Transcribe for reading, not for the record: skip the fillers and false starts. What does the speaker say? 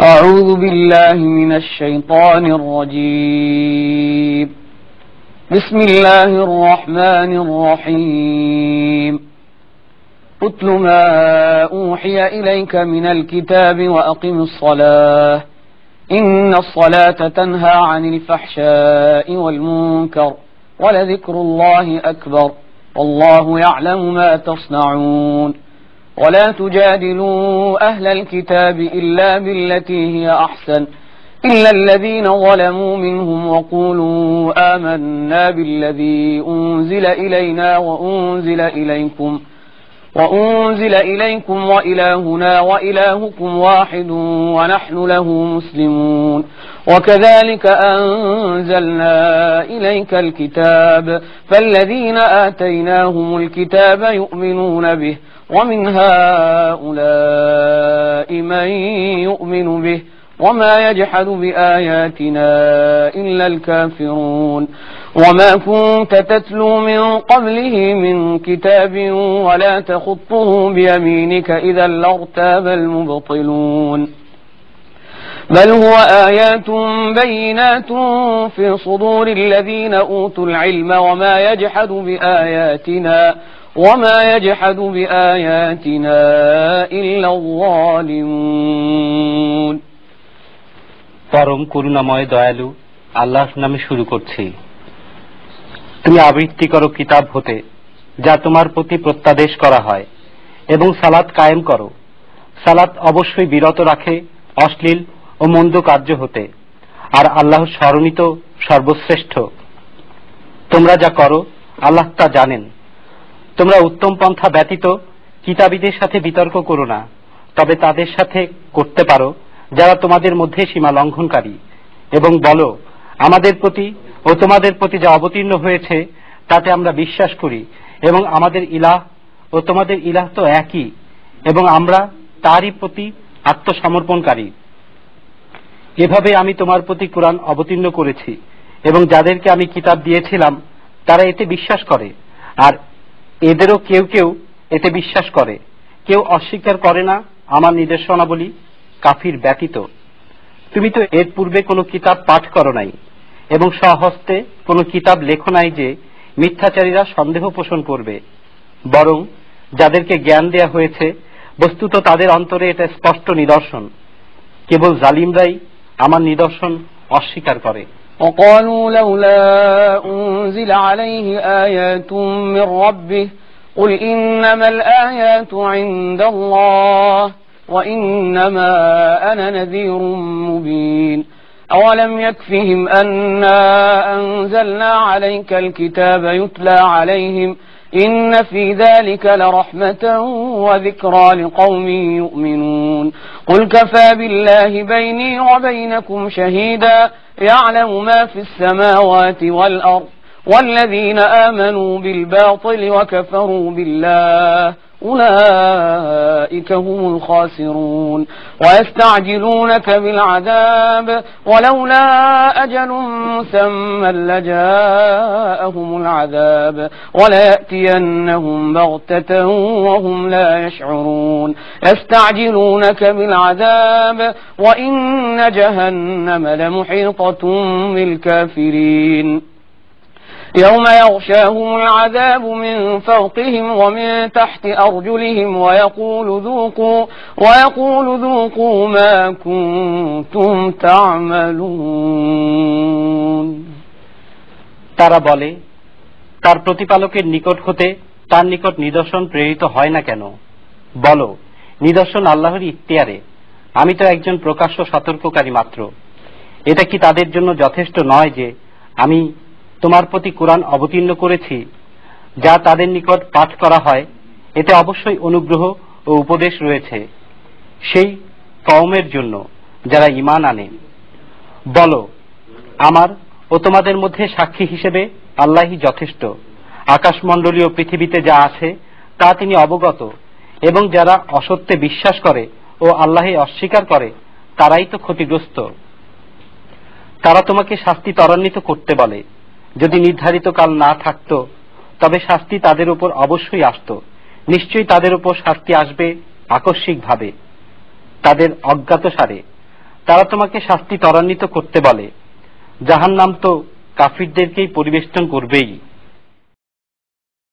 أعوذ بالله من الشيطان الرجيم. بسم الله الرحمن الرحيم. اتل ما أوحي إليك من الكتاب وأقم الصلاة إن الصلاة تنهى عن الفحشاء والمنكر ولذكر الله أكبر والله يعلم ما تصنعون. ولا تجادلوا أهل الكتاب إلا بالتي هي أحسن إلا الذين ظلموا منهم وقولوا آمنا بالذي أنزل إلينا وأنزل إليكم وإلهنا وإلهكم واحد ونحن له مسلمون. وكذلك أنزلنا إليك الكتاب فالذين آتيناهم الكتاب يؤمنون به ومن هؤلاء من يؤمن به وما يجحد بآياتنا إلا الكافرون. وما كنت تتلو من قبله من كتاب ولا تخطه بيمينك إذا لارتاب المبطلون. بل هو آيات بينات في صدور الذين أوتوا العلم وما يجحد بآياتنا إلا الظالمون. পরম করুণাময় দয়ালু আল্লাহর নামে শুরু করছি। তুমি আবৃত্তি করো কিতাব হতে যা তোমার প্রতি প্রত্যাদেশ করা হয় এবং সালাত কায়েম করো। সালাত অবশ্যই বিরত রাখে অশ্লীল ও মন্দ কার্য হতে, আর আল্লাহ স্মরণিত সর্বশ্রেষ্ঠ। তোমরা যা করো আল্লাহ তা জানেন। তোমরা উত্তম পন্থা ব্যতীত কিতাবীদের সাথে বিতর্ক করো না, তবে তাদের সাথে করতে পারো যারা তোমাদের মধ্যে সীমা লঙ্ঘনকারী, এবং বলো আমাদের প্রতি ও তোমাদের প্রতি যা অবতীর্ণ হয়েছে তাতে আমরা বিশ্বাস করি এবং আমাদের ইলাহ ও তোমাদের ইলাহ তো একই এবং আমরা তারই প্রতি আত্মসমর্পণকারী। এভাবে আমি তোমার প্রতি কুরআন অবতীর্ণ করেছি এবং যাদেরকে আমি কিতাব দিয়েছিলাম তারা এতে বিশ্বাস করে, আর এদেরও কেউ কেউ এতে বিশ্বাস করে। কেউ অস্বীকার করে না আমার নির্দেশনাবলী কাফির ব্যতীত। তুমি তো এর পূর্বে কোনো কিতাব পাঠ করো নাই এবং স্বহস্তে কোনো কিতাব লেখো নাই যে মিথ্যাচারীরা সন্দেহ পোষণ করবে। বরং যাদেরকে জ্ঞান দেয়া হয়েছে বস্তুত তাদের অন্তরে এটা স্পষ্ট নিদর্শন। কেবল জালিমরাই আমার নিদর্শন অস্বীকার করে। وقالوا لولا أنزل عليه آيات من ربه قل إنما الآيات عند الله وإنما أنا نذير مبين أولم يكفهم أنا أنزلنا عليك الكتاب يتلى عليهم إن في ذلك لرحمة وذكرى لقوم يؤمنون قل كفى بالله بيني وبينكم شهيدا يعلم ما في السماوات والأرض والذين آمنوا بالباطل وكفروا بالله أولئك هم الخاسرون ويستعجلونك بالعذاب ولولا أجل مسمى لجاءهم العذاب وليأتينهم بغتة وهم لا يشعرون يستعجلونك بالعذاب وإن جهنم لمحيطة بالكافرين يوم يغشاهم العذاب من فوقهم ومن تحت أرجلهم ويقول ذوقوا ما كنتم تعملون. তারা বলে তার প্রতিপালকের নিকট হতে তার নিকট নিদর্শন প্রেরিত হয় না কেন? বলো নিদর্শন আল্লাহর ইখতিয়ারে, আমি তো একজন প্রকাশ্য সতর্ককারী মাত্র। এটা কি তাদের জন্য যথেষ্ট নয় যে আমি তোমার প্রতি কুরআন অবতীর্ণ করেছি যা তাদের নিকট পাঠ করা হয়? এতে অবশ্যই অনুগ্রহ ও উপদেশ রয়েছে সেই কওমের জন্য যারা ঈমান আনে। বলো আমার ও তোমাদের মধ্যে সাক্ষী হিসেবে আল্লাহই যথেষ্ট। আকাশমণ্ডলীয় পৃথিবীতে যা আছে তা তিনি অবগত, এবং যারা অসত্যে বিশ্বাস করে ও আল্লাহকে অস্বীকার করে তারাই তো ক্ষতিগ্রস্ত। তারা তোমাকে শাস্তি ত্বরান্বিত করতে বলে। যদি নির্ধারিত কাল না থাকত তবে শাস্তি তাদের উপর অবশ্যই আসত। নিশ্চয়ই তাদের উপর শাস্তি আসবে আকস্মিকভাবে, তাদের অজ্ঞাতসারে। তারা তোমাকে শাস্তি ত্বরান্বিত করতে বলে, জাহান্নাম তো কাফিরদেরকেই পরিবেষ্টন করবেই।